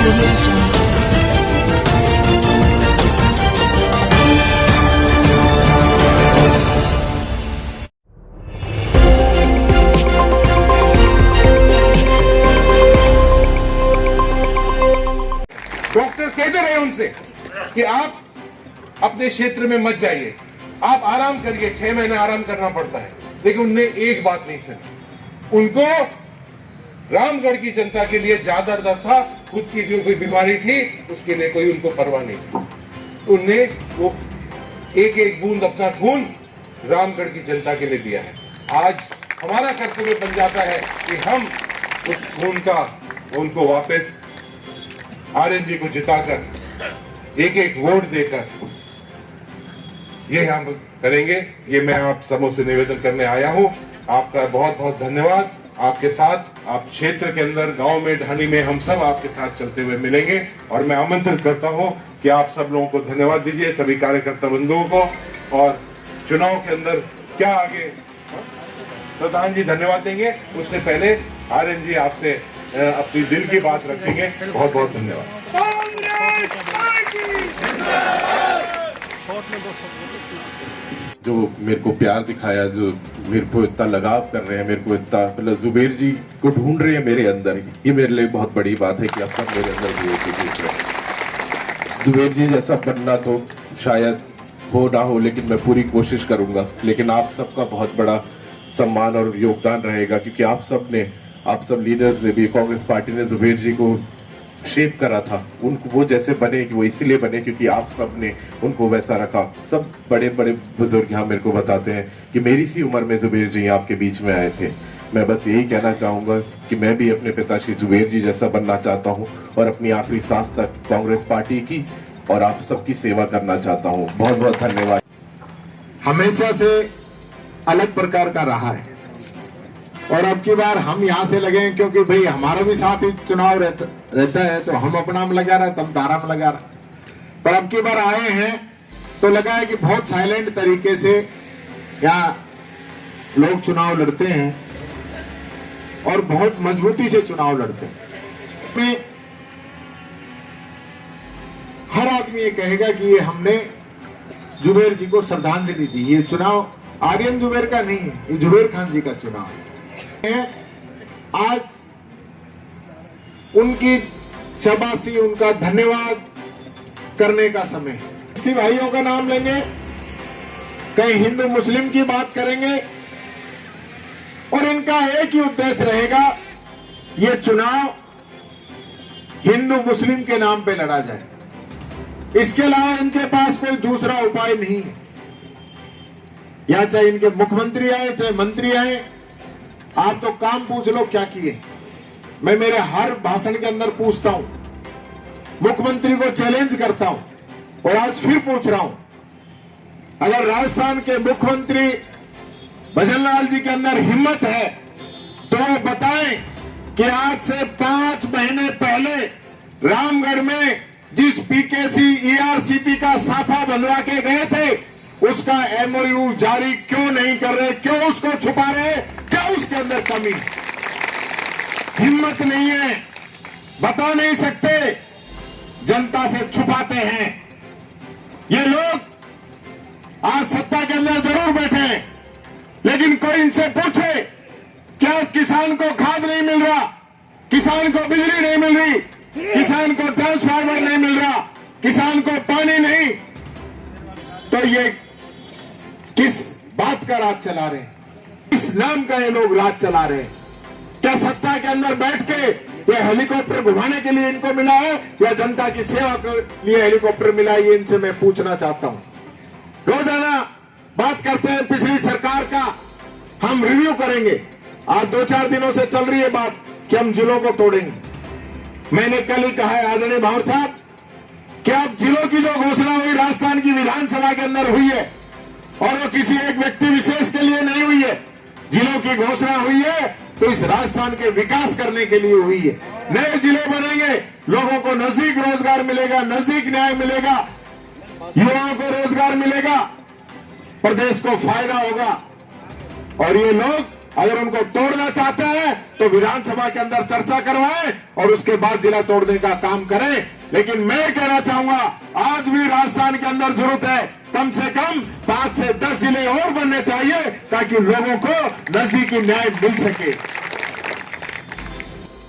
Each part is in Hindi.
डॉक्टर कहते रहे उनसे कि आप अपने क्षेत्र में मत जाइए, आप आराम करिए, 6 महीने आराम करना पड़ता है, लेकिन उनने एक बात नहीं सुनी। उनको रामगढ़ की जनता के लिए ज्यादा डर था, खुद की जो कोई बीमारी थी उसके लिए कोई उनको परवाह नहीं थी। उनने वो एक एक बूंद अपना खून रामगढ़ की जनता के लिए दिया है। आज हमारा कर्तव्य बन जाता है कि हम उस खून का उनको वापस आर्यन जी को जिताकर एक एक वोट देकर ये हम करेंगे। ये मैं आप सबों से निवेदन करने आया हूं। आपका बहुत बहुत धन्यवाद। आपके साथ आप क्षेत्र के अंदर गांव में ढाणी में हम सब आपके साथ चलते हुए मिलेंगे और मैं आमंत्रित करता हूं कि आप सब लोगों को धन्यवाद दीजिए, सभी कार्यकर्ता बंधुओं को। और चुनाव के अंदर क्या आगे प्रधान जी धन्यवाद देंगे, उससे पहले आर्यन जी आपसे अपनी दिल की बात रखेंगे। बहुत बहुत धन्यवाद। जो मेरे को प्यार दिखाया, जो मेरे को इतना लगाव कर रहे हैं, मेरे को इतना मतलब जुबेर जी को ढूंढ रहे हैं मेरे अंदर, ये मेरे लिए बहुत बड़ी बात है कि आप सब मेरे अंदर ढूंढ रहे हैं। जुबेर जी जैसा बनना तो शायद हो ना हो, लेकिन मैं पूरी कोशिश करूंगा। लेकिन आप सबका बहुत बड़ा सम्मान और योगदान रहेगा, क्योंकि आप सब लीडर्स ने भी, कांग्रेस पार्टी ने जुबेर जी को शेप करा था। उनको वो जैसे बने कि वो इसलिए बने क्योंकि आप सब ने उनको वैसा रखा। सब बड़े बड़े बुजुर्ग यहाँ मेरे को बताते हैं कि मेरी सी उम्र में जुबेर जी आपके बीच में आए थे। मैं बस यही कहना चाहूंगा कि मैं भी अपने पिताश्री जुबेर जी जैसा बनना चाहता हूँ और अपनी आखिरी सांस तक कांग्रेस पार्टी की और आप सबकी सेवा करना चाहता हूँ। बहुत बहुत धन्यवाद। हमेशा से अलग प्रकार का रहा है और अब की बार हम यहाँ से लगे हैं, क्योंकि भाई हमारा भी साथ ही चुनाव रहता है, तो हम अपना में लगा रहे, तुम तारा में लगा रहे। पर अब की बार आए हैं तो लगा है कि बहुत साइलेंट तरीके से यहाँ लोग चुनाव लड़ते हैं और बहुत मजबूती से चुनाव लड़ते हैं। हर आदमी ये कहेगा कि ये हमने जुबेर जी को श्रद्धांजलि दी। ये चुनाव आर्यन जुबेर का नहीं है, ये जुबेर खान जी का चुनाव है। आज उनकी शाबाशी, उनका धन्यवाद करने का समय है। इसी भाइयों का नाम लेंगे, कहीं हिंदू मुस्लिम की बात करेंगे और इनका एक ही उद्देश्य रहेगा, ये चुनाव हिंदू मुस्लिम के नाम पे लड़ा जाए। इसके अलावा इनके पास कोई दूसरा उपाय नहीं है। या चाहे इनके मुख्यमंत्री आए, चाहे मंत्री आए, आप तो काम पूछ लो क्या किए। मैं मेरे हर भाषण के अंदर पूछता हूं, मुख्यमंत्री को चैलेंज करता हूं और आज फिर पूछ रहा हूं, अगर राजस्थान के मुख्यमंत्री भजनलाल जी के अंदर हिम्मत है तो वो बताएं कि आज से 5 महीने पहले रामगढ़ में जिस पीकेसी ईआरसीपी का साफा बनवा के गए थे, उसका एमओयू जारी क्यों नहीं कर रहे, क्यों उसको छुपा रहे, क्या उसके अंदर कमी? हिम्मत नहीं है, बता नहीं सकते, जनता से छुपाते हैं। ये लोग आज सत्ता के अंदर जरूर बैठे, लेकिन कोई इनसे पूछे क्या किसान को खाद नहीं मिल रहा, किसान को बिजली नहीं मिल रही, किसान को ट्रांसफार्मर नहीं मिल रहा, किसान को पानी नहीं, तो ये किस बात का राज चला रहे हैं? किस नाम का ये लोग राज चला रहे हैं? क्या सत्ता के अंदर बैठ के ये हेलीकॉप्टर घुमाने के लिए इनको मिला है या जनता की सेवा के लिए हेलीकॉप्टर मिला है? ये इनसे मैं पूछना चाहता हूं। रोजाना बात करते हैं पिछली सरकार का, हम रिव्यू करेंगे। आज 2-4 दिनों से चल रही है बात कि हम जिलों को तोड़ेंगे। मैंने कल ही कहा है आदरणीय भावर साहब कि अब जिलों की जो घोषणा हुई राजस्थान की विधानसभा के अंदर हुई है और वो किसी एक व्यक्ति विशेष के लिए नहीं हुई है, जिलों की घोषणा हुई है तो इस राजस्थान के विकास करने के लिए हुई है। नए जिले बनेंगे, लोगों को नजदीक रोजगार मिलेगा, नजदीक न्याय मिलेगा, युवाओं को रोजगार मिलेगा, प्रदेश को फायदा होगा। और ये लोग अगर उनको तोड़ना चाहते हैं तो विधानसभा के अंदर चर्चा करवाएं और उसके बाद जिला तोड़ने का काम करें। लेकिन मैं कहना चाहूंगा, आज भी राजस्थान के अंदर जरूरत है कम से कम 5 से 10 जिले और बनने चाहिए ताकि लोगों को नजदीकी न्याय मिल सके।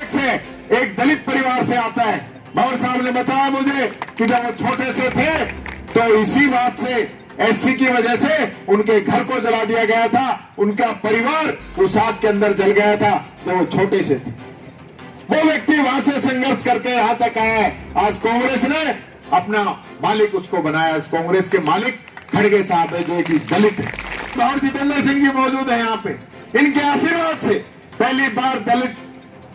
से एक दलित परिवार से आता है। बाबर साहब ने बताया मुझे कि जब वो छोटे से थे तो इसी बात से, एससी की वजह से उनके घर को जला दिया गया था, उनका परिवार उस आग के अंदर जल गया था जब वो छोटे से थे। वो व्यक्ति वहां से संघर्ष करके यहां तक आया है। आज कांग्रेस ने अपना मालिक उसको बनाया। आज कांग्रेस के मालिक खड़गे साहब है जो कि दलित है। भाव जितेंद्र सिंह जी मौजूद है यहाँ पे। इनके आशीर्वाद से पहली बार दलित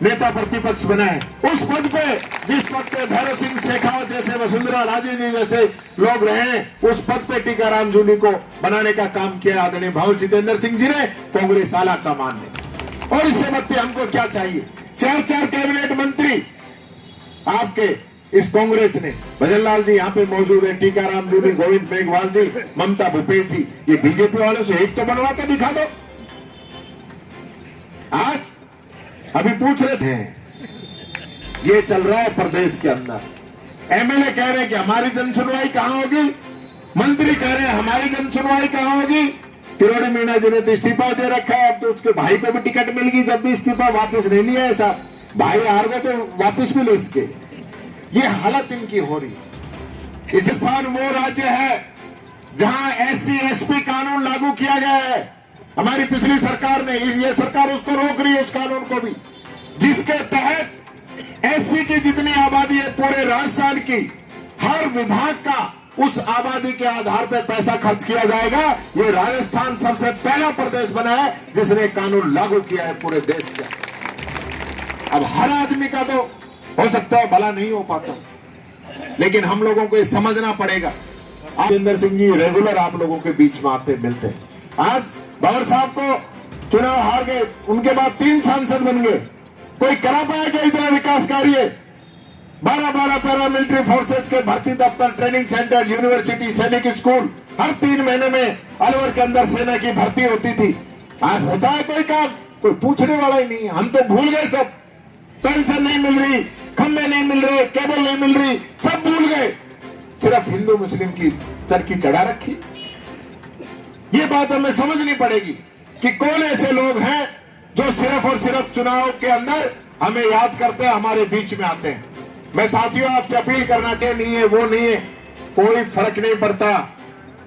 नेता प्रतिपक्ष बना है। उस पद पे, जिस पद पे भैरव सिंह शेखावत जैसे, वसुंधरा राजे जी जैसे लोग रहे, उस पद पे टीकाराम जूली को बनाने का काम किया आदरणीय भाव जितेंद्र सिंह जी ने, कांग्रेस आला कमान ने। और इससे बत्ती हमको क्या चाहिए? 4 कैबिनेट मंत्री आपके इस कांग्रेस ने, भजन लाल जी यहाँ पे मौजूद है, टीकाराम जूली, गोविंद मेघवाल जी, ममता भूपेश जी, ये बीजेपी वालों से एक तो बनवा के दिखा दो। आज अभी पूछ रहे थे, ये चल रहा है प्रदेश के अंदर। एमएलए कह रहे हैं कि हमारी जन सुनवाई कहां होगी, मंत्री कह रहे हैं हमारी जन सुनवाई कहां होगी। किरोड़ी मीणा जी ने तो इस्तीफा दे रखा है, अब तो उसके भाई को भी टिकट मिल गई, जब भी इस्तीफा वापस नहीं लिया है साहब, भाई हार गए तो वापस भी ले इसके। ये हालत इनकी हो रही है। इस स्थान वो राज्य है जहां एससी एसपी कानून लागू किया गया है। हमारी पिछली सरकार ने, ये सरकार उसको रोक रही है, उस कानून को भी, जिसके तहत एससी की जितनी आबादी है पूरे राजस्थान की, हर विभाग का उस आबादी के आधार पर पैसा खर्च किया जाएगा। ये राजस्थान सबसे पहला प्रदेश बना है जिसने कानून लागू किया है पूरे देश के। अब हर आदमी का तो हो सकता है भला नहीं हो पाता, लेकिन हम लोगों को ये समझना पड़ेगा। जितेंद्र सिंह जी रेगुलर आप लोगों के बीच में आते मिलते हैं। आज बाबर साहब को चुनाव हार गए, उनके बाद 3 सांसद बन गए। कोई करा पाया क्या इतना विकास कार्य? 12 पैरामिलिट्री फोर्सेज के भर्ती दफ्तर, ट्रेनिंग सेंटर, यूनिवर्सिटी, सैनिक स्कूल, हर 3 महीने में अलवर के अंदर सेना की भर्ती होती थी। आज होता है कोई काम? कोई पूछने वाला ही नहीं। हम तो भूल गए सब। पेंशन नहीं मिल रही, खंबे नहीं मिल रहे, केबल नहीं मिल रही, सब भूल गए। सिर्फ हिंदू मुस्लिम की चरखी चढ़ा रखी। ये बात हमें समझनी पड़ेगी कि कौन ऐसे लोग हैं जो सिर्फ और सिर्फ चुनाव के अंदर हमें याद करते हैं, हमारे बीच में आते हैं। मैं साथियों आपसे अपील करना चाहिए, नहीं है वो नहीं है, कोई फर्क नहीं पड़ता।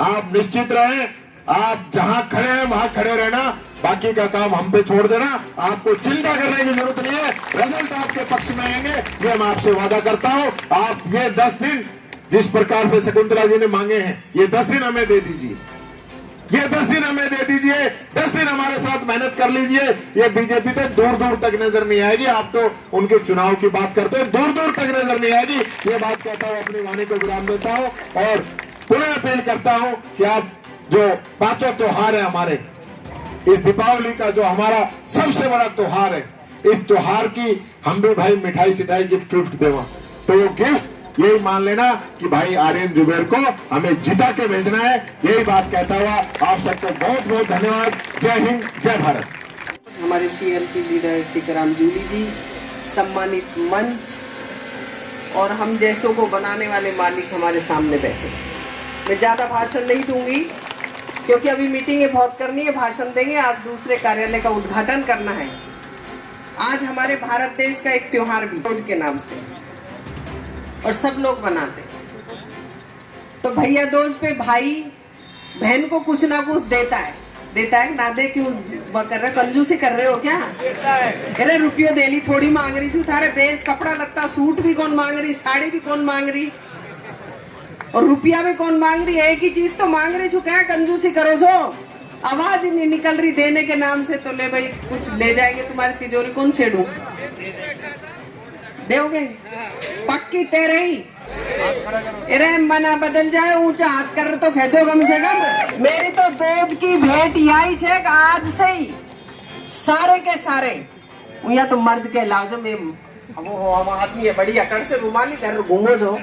आप निश्चित रहें, आप जहां खड़े हैं वहां खड़े रहना, बाकी का काम हम पे छोड़ देना। आपको चिंता करने की जरूरत नहीं है, रिजल्ट आपके पक्ष में आएंगे, ये मैं आपसे वादा करता हूं। आप ये 10 दिन जिस प्रकार से शकुंतला जी ने मांगे हैं, ये 10 दिन हमें दे दीजिए, ये 10 दिन हमें दे दीजिए, 10 दिन हमारे साथ मेहनत कर लीजिए। ये बीजेपी तो दूर दूर तक नजर नहीं आएगी। आप तो उनके चुनाव की बात करते हो, दूर दूर तक नजर नहीं आएगी। ये बात कहता हूं, अपनी वाणी को विराम देता हूं और पुनः अपील करता हूं कि आप जो 5 त्योहार है हमारे, इस दीपावली का जो हमारा सबसे बड़ा त्योहार है, इस त्योहार की हम भी भाई मिठाई सिठाई गिफ्ट विफ्ट देवा, तो वो गिफ्ट यही मान लेना कि भाई आर्यन जुबेर को हमें जिता के भेजना है। यही बात कहता हुआ आप सबको बहुत बहुत धन्यवाद। जय हिंद, जय भारत। हमारे सीएलपी लीडर टीकाराम जूली जी, सम्मानित मंच और हम जैसों को बनाने वाले मालिक हमारे सामने बैठे। मैं ज़्यादा भाषण नहीं दूंगी क्योंकि अभी मीटिंगें बहुत करनी है, भाषण देंगे। आज दूसरे कार्यालय का उद्घाटन करना है। आज हमारे भारत देश का एक त्योहार भी दोज के नाम से, और सब लोग मनाते। तो भैया दोज पे भाई बहन को कुछ ना कुछ देता है ना दे क्यों कर रहे, कंजूसी कर रहे हो क्या? अरे रुपये दे ली, थोड़ी मांग रही, थारे बेस कपड़ा लत्ता सूट भी कौन मांग रही, साड़ी भी कौन मांग रही, और रुपया भी कौन मांग रही? एक ही चीज तो मांग रही छू, क्या कंजूसी करो जो आवाज नहीं निकल रही देने के नाम से। तो ले भाई, कुछ ले जाएंगे तुम्हारी तिजोरी, कौन छेड़ू? देओगे पक्की तेरे ही। अरे मना बदल जाए, ऊंचा हाथ कर तो कह दो कम से कम। मेरी तो दोज की भेंट यही छे आज से ही सारे के सारे, या तो मर्द के लाजो में वो हम आदमी है बड़ी अकड़ से रुमाली धर घूमो जो,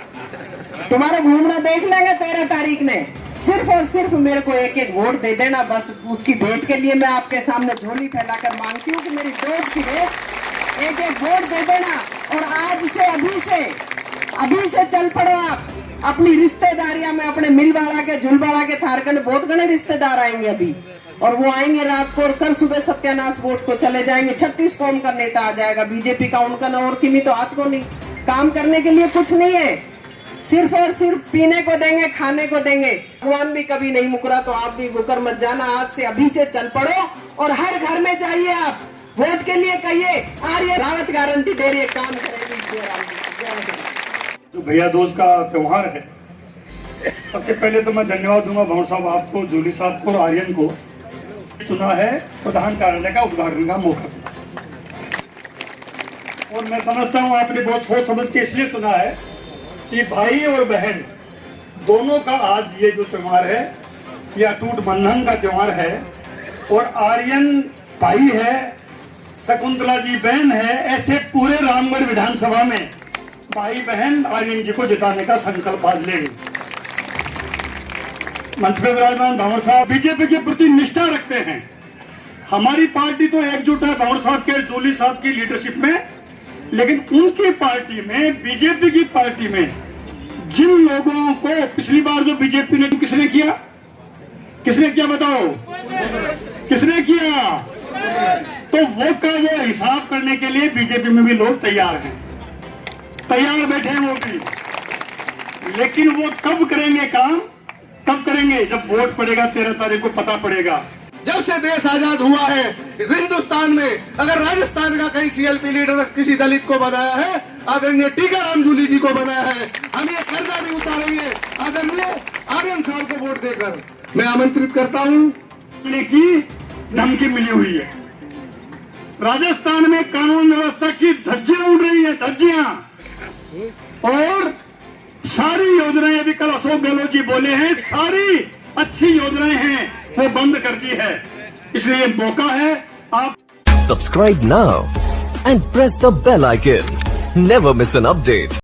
तुम्हारा घूमना देख लेंगे 13 तारीख ने। सिर्फ और सिर्फ मेरे को एक एक वोट दे देना, बस उसकी भेंट के लिए मैं आपके सामने झोली फैलाकर मांगती हूँ कि मेरी वोट की भेंट एक एक वोट दे देना। और आज से अभी से चल पड़ो आप अपनी रिश्तेदारियां में, अपने मिलवाड़ा के झुलवाड़ा के थारकन बहुत घने रिश्तेदार आएंगे अभी, और वो आएंगे रात को और कल सुबह सत्यानाश वोट को चले जाएंगे। 36 कौम का नेता आ जाएगा बीजेपी का, उनका न और किमी तो हाथ को नहीं, काम करने के लिए कुछ नहीं है, सिर्फ और सिर्फ पीने को देंगे, खाने को देंगे। भगवान भी कभी नहीं मुकरा तो आप भी मुकर मत जाना। आज से अभी से चल पड़ो और हर घर में जाइए, आप वोट के लिए कहिए आर्य रावत गारंटी दे रही है, काम करेगी। जो भैया दूज का त्योहार है, सबसे पहले तो मैं धन्यवाद दूंगा भंवर साहब आपको, जूली साहब को और आर्यन को। चुना है प्रधान कार्यालय का उद्घाटन का मौका चुना, और मैं समझता हूँ आपने बहुत सोच समझ के इसलिए चुना है कि भाई और बहन दोनों का आज ये जो त्योहार है ये अटूट बंधन का त्योहार है। और आर्यन भाई है, शकुंतला जी बहन है, ऐसे पूरे रामगढ़ विधानसभा में भाई बहन आर्यन जी को जिताने का संकल्प आज लेंगे। मंच पे विराजमान भंवर साहब बीजेपी के प्रति निष्ठा रखते हैं। हमारी पार्टी तो एकजुट है भंवर साहब के, जूली साहब की लीडरशिप में, लेकिन उनकी पार्टी में, बीजेपी की पार्टी में जिन लोगों को पिछली बार जो बीजेपी ने किसने किया बताओ, किसने किया? तो वो का वो हिसाब करने के लिए बीजेपी में भी लोग तैयार हैं, तैयार बैठे हैं वो भी। लेकिन वो कब करेंगे काम, कब करेंगे? जब वोट पड़ेगा 13 तारीख को पता पड़ेगा। जब से देश आजाद हुआ है हिंदुस्तान में, अगर राजस्थान का कहीं सीएलपी लीडर किसी दलित को बनाया है, आदरणीय टीकाराम जूली जी को बनाया है। हम ये कर्जा भी उतारेंगे आदरणीय आर्यन साहब को वोट देकर। मैं आमंत्रित करता हूँ की धमकी मिली हुई है। राजस्थान में कानून व्यवस्था की धज्जियां उड़ रही है, धज्जियां, और सारी योजनाएं, अभी कल अशोक गहलोत जी बोले हैं, सारी अच्छी योजनाएं हैं वो बंद कर दी है। इसलिए मौका है, आप subscribe now and press the bell icon, never miss an update.